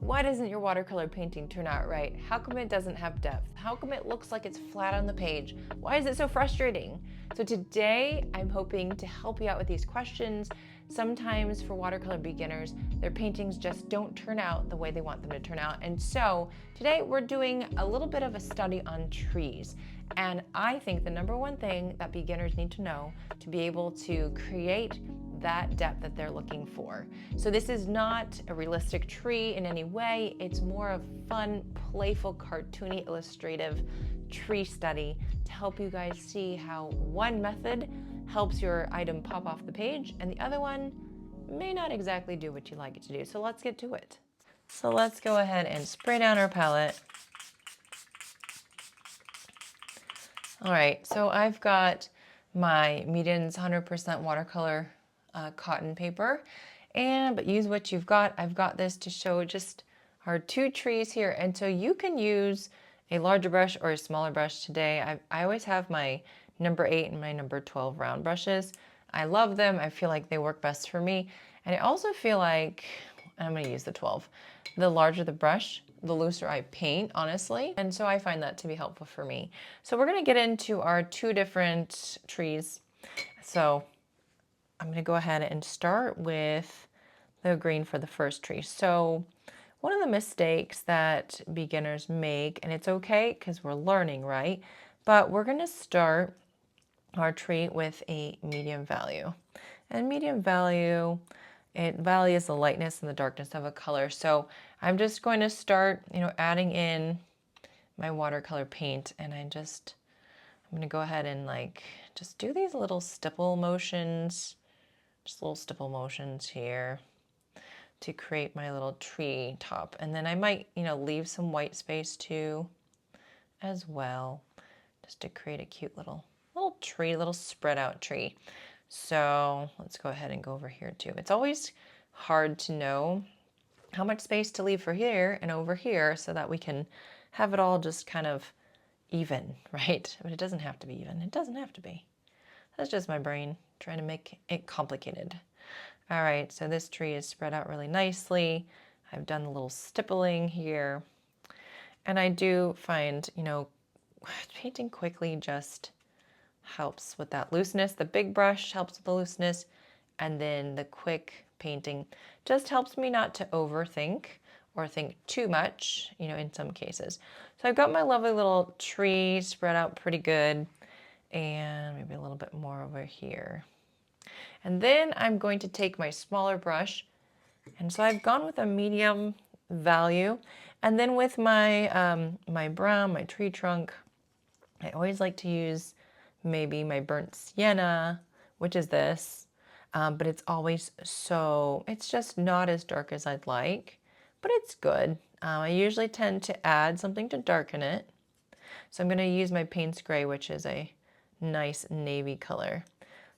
Why doesn't your watercolor painting turn out right? How come it doesn't have depth? How come it looks like it's flat on the page? Why is it so frustrating? So today I'm hoping to help you out with these questions. Sometimes for watercolor beginners, their paintings just don't turn out the way they want them to turn out. And so today we're doing a little bit of a study on trees. And I think the number one thing that beginners need to know to be able to create that depth that they're looking for. So this is not a realistic tree in any way. It's more of fun, playful, cartoony, illustrative tree study to help you guys see how one method helps your item pop off the page and the other one may not exactly do what you like it to do. So let's get to it. So let's go ahead and spray down our palette. All right, so I've got my Meden's 100% watercolor cotton paper, but use what you've got. I've got this to show just our two trees here, and so you can use a larger brush or a smaller brush today. I always have my number 8 and my number 12 round brushes. I love them. I feel like they work best for me, and I also feel like I'm going to use the 12. The larger the brush, the looser I paint, honestly. And so I find that to be helpful for me. So we're going to get into our two different trees. So I'm going to go ahead and start with the green for the first tree. So one of the mistakes that beginners make, and it's okay because we're learning, right? But we're going to start our tree with a medium value. And medium value, it values the lightness and the darkness of a color. So I'm just going to start, adding in my watercolor paint, and I'm going to go ahead and just do these little stipple motions, just little stipple motions here to create my little tree top. And then I might, leave some white space too as well, just to create a cute little tree, little spread out tree. So let's go ahead and go over here too. It's always hard to know how much space to leave for here and over here so that we can have it all just kind of even, right? But it doesn't have to be even. It doesn't have to be. That's just my brain trying to make it complicated. All right, so this tree is spread out really nicely. I've done a little stippling here. And I do find, painting quickly just helps with that looseness. The big brush helps with the looseness, and then the quick painting just helps me not to overthink or think too much, in some cases. So I've got my lovely little tree spread out pretty good, and maybe a little bit more over here. And then I'm going to take my smaller brush, and so I've gone with a medium value, and then with my my brown, my tree trunk, I always like to use maybe my burnt sienna, which is this, but it's always it's just not as dark as I'd like, but it's good. I usually tend to add something to darken it. So I'm going to use my Payne's Gray, which is a nice navy color.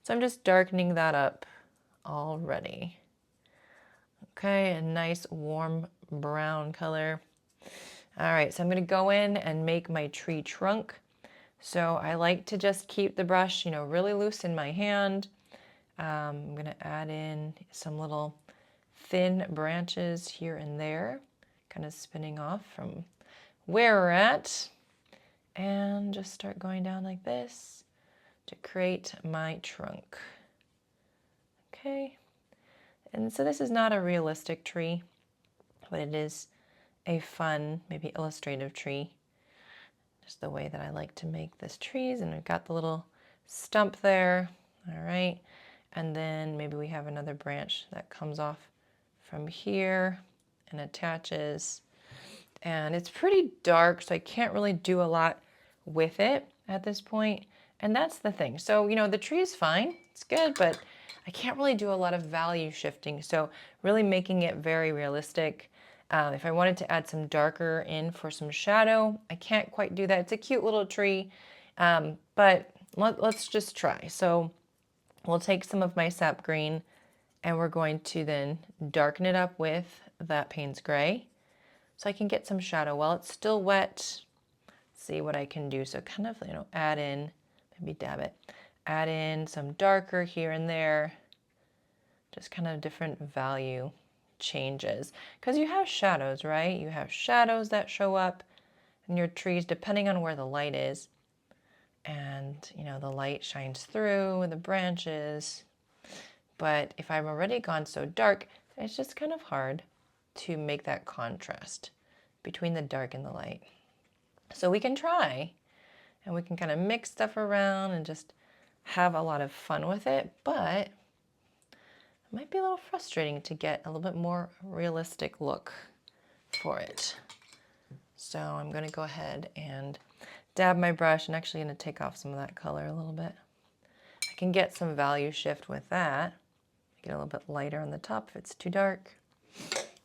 So I'm just darkening that up already. Okay, a nice warm brown color. All right, so I'm going to go in and make my tree trunk. So I like to just keep the brush, really loose in my hand. I'm going to add in some little thin branches here and there, kind of spinning off from where we're at, and just start going down like this to create my trunk. Okay, and so this is not a realistic tree, but it is a fun, maybe illustrative tree. Just the way that I like to make this trees, and I've got the little stump there. All right, and then maybe we have another branch that comes off from here and attaches, and it's pretty dark, so I can't really do a lot with it at this point, and that's the thing. So the tree is fine, it's good, but I can't really do a lot of value shifting, so really making it very realistic. If I wanted to add some darker in for some shadow, I can't quite do that. It's a cute little tree, but let's just try. So we'll take some of my sap green, and we're going to then darken it up with that Payne's Gray so I can get some shadow while it's still wet. See what I can do. So kind of, add in, maybe dab it, add in some darker here and there, just kind of different value changes. Because you have shadows, right? You have shadows that show up in your trees depending on where the light is. And, you know, the light shines through the branches. But if I've already gone so dark, it's just kind of hard to make that contrast between the dark and the light. So we can try, and we can kind of mix stuff around and just have a lot of fun with it, but it might be a little frustrating to get a little bit more realistic look for it. So I'm going to go ahead and dab my brush, and actually going to take off some of that color a little bit. I can get some value shift with that. Get a little bit lighter on the top if it's too dark,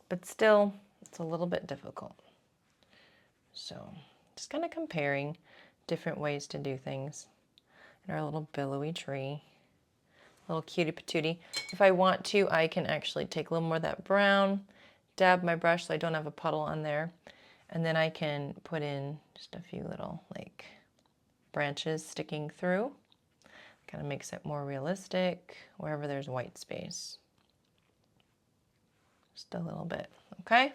but still it's a little bit difficult. So just kind of comparing different ways to do things in our little billowy tree. Little cutie patootie. If I want to, I can actually take a little more of that brown, dab my brush so I don't have a puddle on there, and then I can put in just a few little like branches sticking through. Kind of makes it more realistic wherever there's white space. Just a little bit, okay?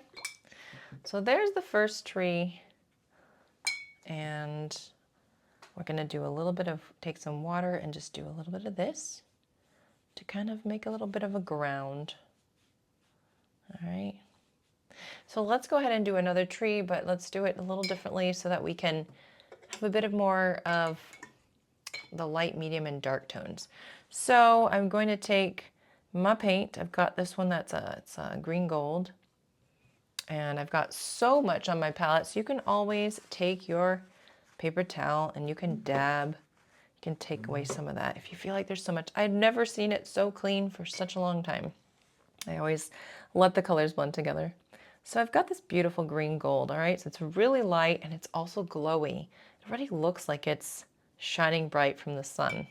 So there's the first tree, and we're gonna do a little bit of, take some water and just do a little bit of this to kind of make a little bit of a ground. All right. So let's go ahead and do another tree, but let's do it a little differently so that we can have a bit of more of the light, medium, and dark tones. So I'm going to take my paint. I've got this one that's it's a green gold, and I've got so much on my palette, so you can always take your paper towel and you can dab. You can take away some of that if you feel like there's so much. I've never seen it so clean for such a long time. I always let the colors blend together. So I've got this beautiful green gold, all right? So it's really light and it's also glowy. It already looks like it's shining bright from the sun.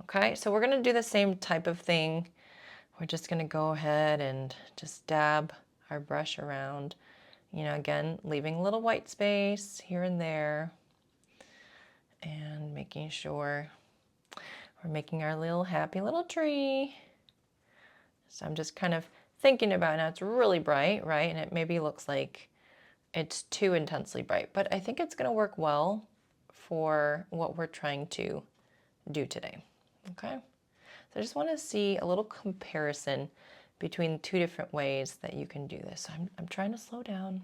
Okay, so we're gonna do the same type of thing. We're just gonna go ahead and just dab our brush around. You know, again, leaving a little white space here and there and making sure we're making our little happy little tree. So I'm just kind of thinking about it. Now it's really bright, right? And it maybe looks like it's too intensely bright, but I think it's gonna work well for what we're trying to do today, okay? So I just wanna see a little comparison between two different ways that you can do this. So I'm trying to slow down.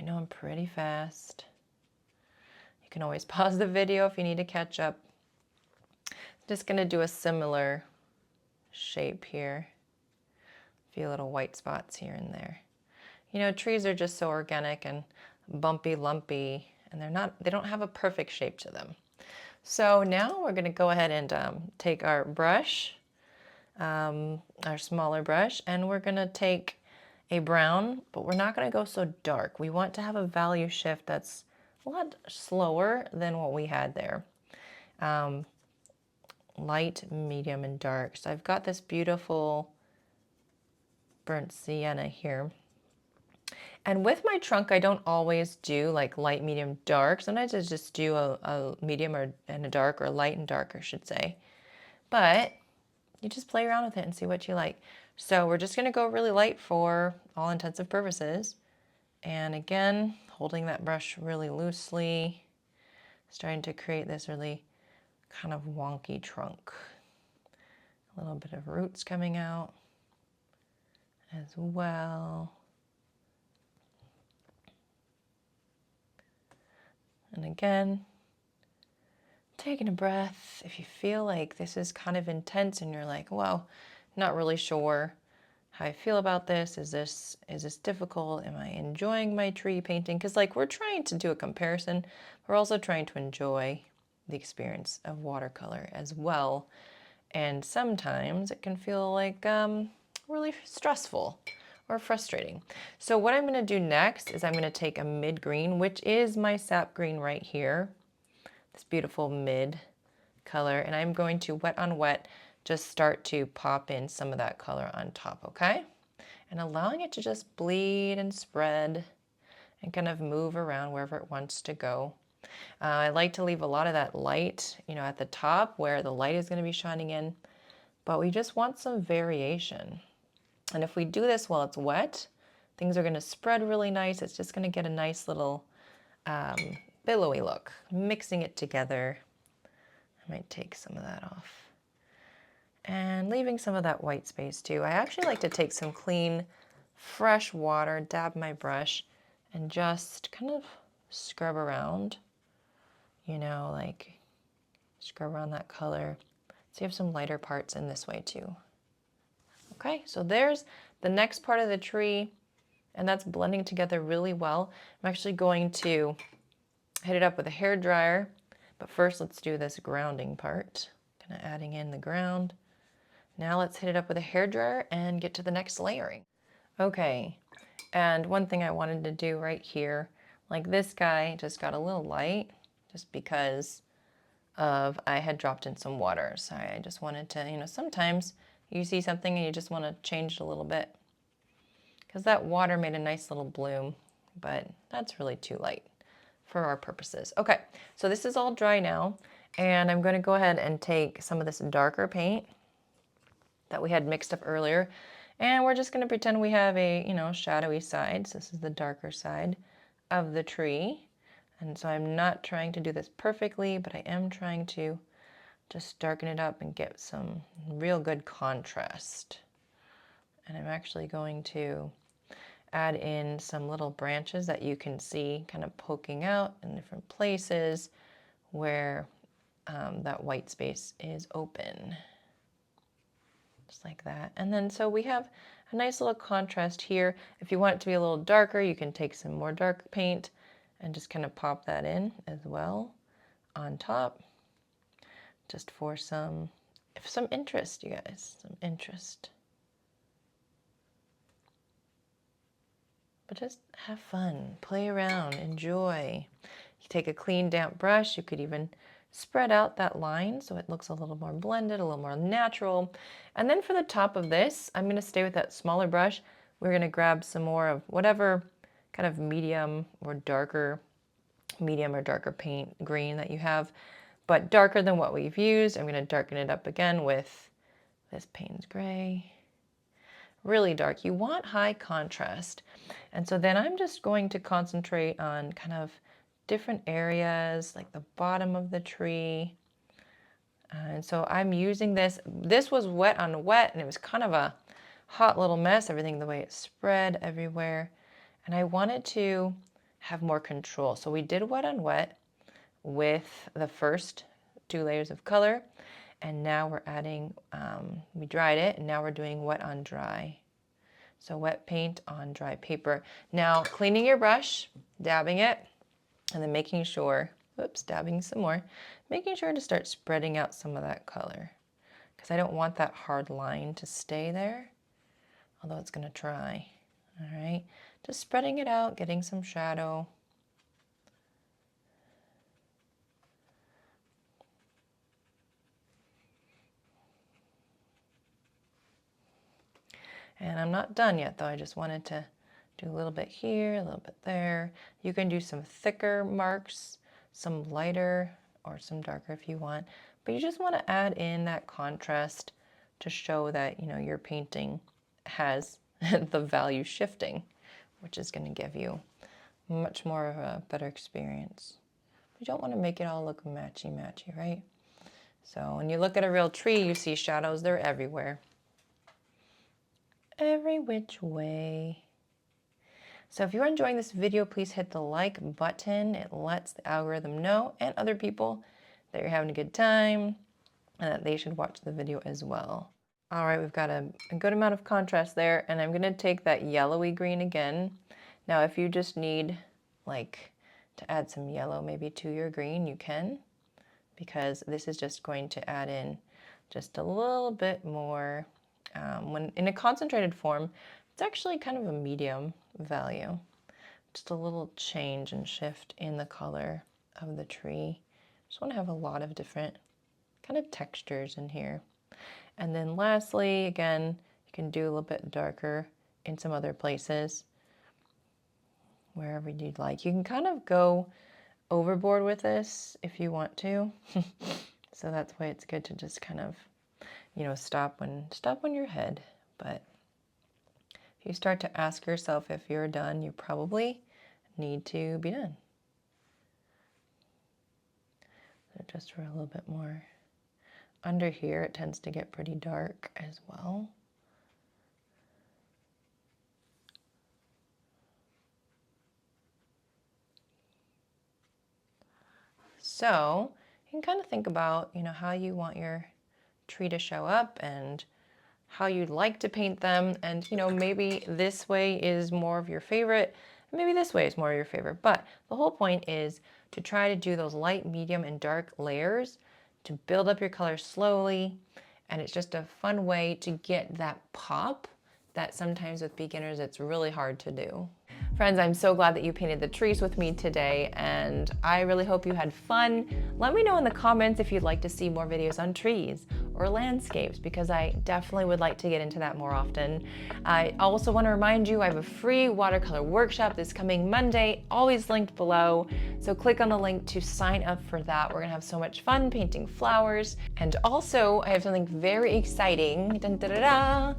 I know I'm pretty fast. You can always pause the video if you need to catch up. Just gonna do a similar shape here. A few little white spots here and there. You know, trees are just so organic and bumpy, lumpy, and they don't have a perfect shape to them. So now we're gonna go ahead and take our brush, our smaller brush, and we're gonna take a brown, but we're not gonna go so dark. We want to have a value shift that's a lot slower than what we had there. Light, medium, and dark. So I've got this beautiful burnt sienna here. And with my trunk, I don't always do like light, medium, dark. Sometimes I just do a medium and a dark, or light and dark, I should say. But you just play around with it and see what you like. So we're just gonna go really light for all intensive purposes. And again, holding that brush really loosely, starting to create this really kind of wonky trunk. A little bit of roots coming out as well. And again, taking a breath. If you feel like this is kind of intense and you're like, well, not really sure how I feel about this. Is this difficult? Am I enjoying my tree painting? Because like we're trying to do a comparison. We're also trying to enjoy the experience of watercolor as well. And sometimes it can feel like really stressful or frustrating. So what I'm gonna do next is I'm gonna take a mid green, which is my sap green right here, this beautiful mid color, and I'm going to wet on wet just start to pop in some of that color on top, okay? And allowing it to just bleed and spread and kind of move around wherever it wants to go. I like to leave a lot of that light, you know, at the top where the light is gonna be shining in, but we just want some variation. And if we do this while it's wet, things are going to spread really nice. It's just going to get a nice little billowy look. Mixing it together. I might take some of that off. And leaving some of that white space too. I actually like to take some clean, fresh water, dab my brush, and just kind of scrub around, you know, like scrub around that color. So you have some lighter parts in this way too. Okay, so there's the next part of the tree, and that's blending together really well. I'm actually going to hit it up with a hair dryer, but first let's do this grounding part. Kind of adding in the ground. Now let's hit it up with a hair dryer and get to the next layering. Okay, and one thing I wanted to do right here, like this guy just got a little light just because of I had dropped in some water. So I just wanted to, you know, sometimes you see something and you just want to change it a little bit because that water made a nice little bloom, but that's really too light for our purposes. Okay, so this is all dry now, and I'm going to go ahead and take some of this darker paint that we had mixed up earlier, and we're just going to pretend we have a, you know, shadowy side. So this is the darker side of the tree. And so I'm not trying to do this perfectly, but I am trying to just darken it up and get some real good contrast. And I'm actually going to add in some little branches that you can see kind of poking out in different places where that white space is open. Just like that. And then so we have a nice little contrast here. If you want it to be a little darker, you can take some more dark paint and just kind of pop that in as well on top, just for some interest, you guys, some interest. But just have fun, play around, enjoy. You take a clean, damp brush. You could even spread out that line so it looks a little more blended, a little more natural. And then for the top of this, I'm going to stay with that smaller brush. We're going to grab some more of whatever kind of medium or darker paint green that you have, but darker than what we've used. I'm going to darken it up again with this Payne's Gray. Really dark. You want high contrast. And so then I'm just going to concentrate on kind of different areas, like the bottom of the tree. And so I'm using this. This was wet on wet, and it was kind of a hot little mess, everything the way it spread everywhere. And I wanted to have more control. So we did wet on wet with the first 2 layers of color. And now we're adding, we dried it, and now we're doing wet on dry. So wet paint on dry paper. Now cleaning your brush, dabbing it, and then making sure, whoops, dabbing some more, making sure to start spreading out some of that color, because I don't want that hard line to stay there, although it's going to try. All right, just spreading it out, getting some shadow. And I'm not done yet, though. I just wanted to do a little bit here, a little bit there. You can do some thicker marks, some lighter, or some darker if you want. But you just want to add in that contrast to show that, you know, your painting has the value shifting, which is going to give you much more of a better experience. You don't want to make it all look matchy-matchy, right? So when you look at a real tree, you see shadows. They're everywhere. Every which way. So if you're enjoying this video, please hit the like button. It lets the algorithm know and other people that you're having a good time and that they should watch the video as well. All right, we've got a good amount of contrast there, and I'm gonna take that yellowy green again. Now, if you just need like to add some yellow maybe to your green, you can, because this is just going to add in just a little bit more. When in a concentrated form, it's actually kind of a medium value. Just a little change and shift in the color of the tree. Just want to have a lot of different kind of textures in here. And then lastly, again, you can do a little bit darker in some other places, wherever you'd like. You can kind of go overboard with this if you want to. So that's why it's good to just kind of, you know, stop when you're ahead. But If you start to ask yourself if you're done, you probably need to be done. So just for a little bit more. Under here, it tends to get pretty dark as well. So you can kind of think about, how you want your tree to show up and how you'd like to paint them. And, maybe this way is more of your favorite, and maybe this way is more of your favorite. But the whole point is to try to do those light, medium, and dark layers to build up your colors slowly. And it's just a fun way to get that pop that sometimes with beginners, it's really hard to do. Friends, I'm so glad that you painted the trees with me today, and I really hope you had fun. Let me know in the comments if you'd like to see more videos on trees or landscapes, because I definitely would like to get into that more often. I also want to remind you I have a free watercolor workshop this coming Monday, always linked below. So click on the link to sign up for that. We're gonna have so much fun painting flowers. And also I have something very exciting. Dun, da, da, da.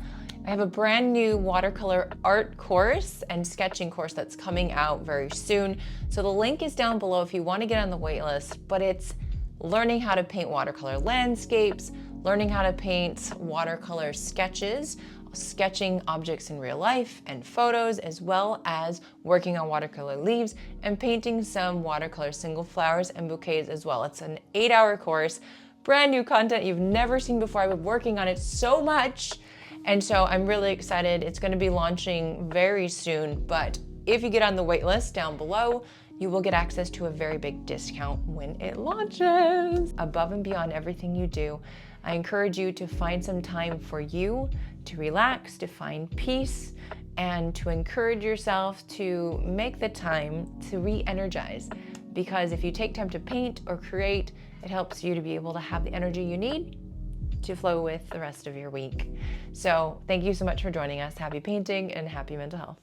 I have a brand new watercolor art course and sketching course that's coming out very soon. So the link is down below if you want to get on the wait list, but it's learning how to paint watercolor landscapes, learning how to paint watercolor sketches, sketching objects in real life and photos, as well as working on watercolor leaves and painting some watercolor single flowers and bouquets as well. It's an 8-hour course, brand new content you've never seen before. I've been working on it so much. And so I'm really excited. It's going to be launching very soon, but if you get on the wait list down below, you will get access to a very big discount when it launches. Above and beyond everything you do, I encourage you to find some time for you, to relax, to find peace, and to encourage yourself to make the time to re-energize. Because if you take time to paint or create, it helps you to be able to have the energy you need to flow with the rest of your week. So thank you so much for joining us. Happy painting and happy mental health.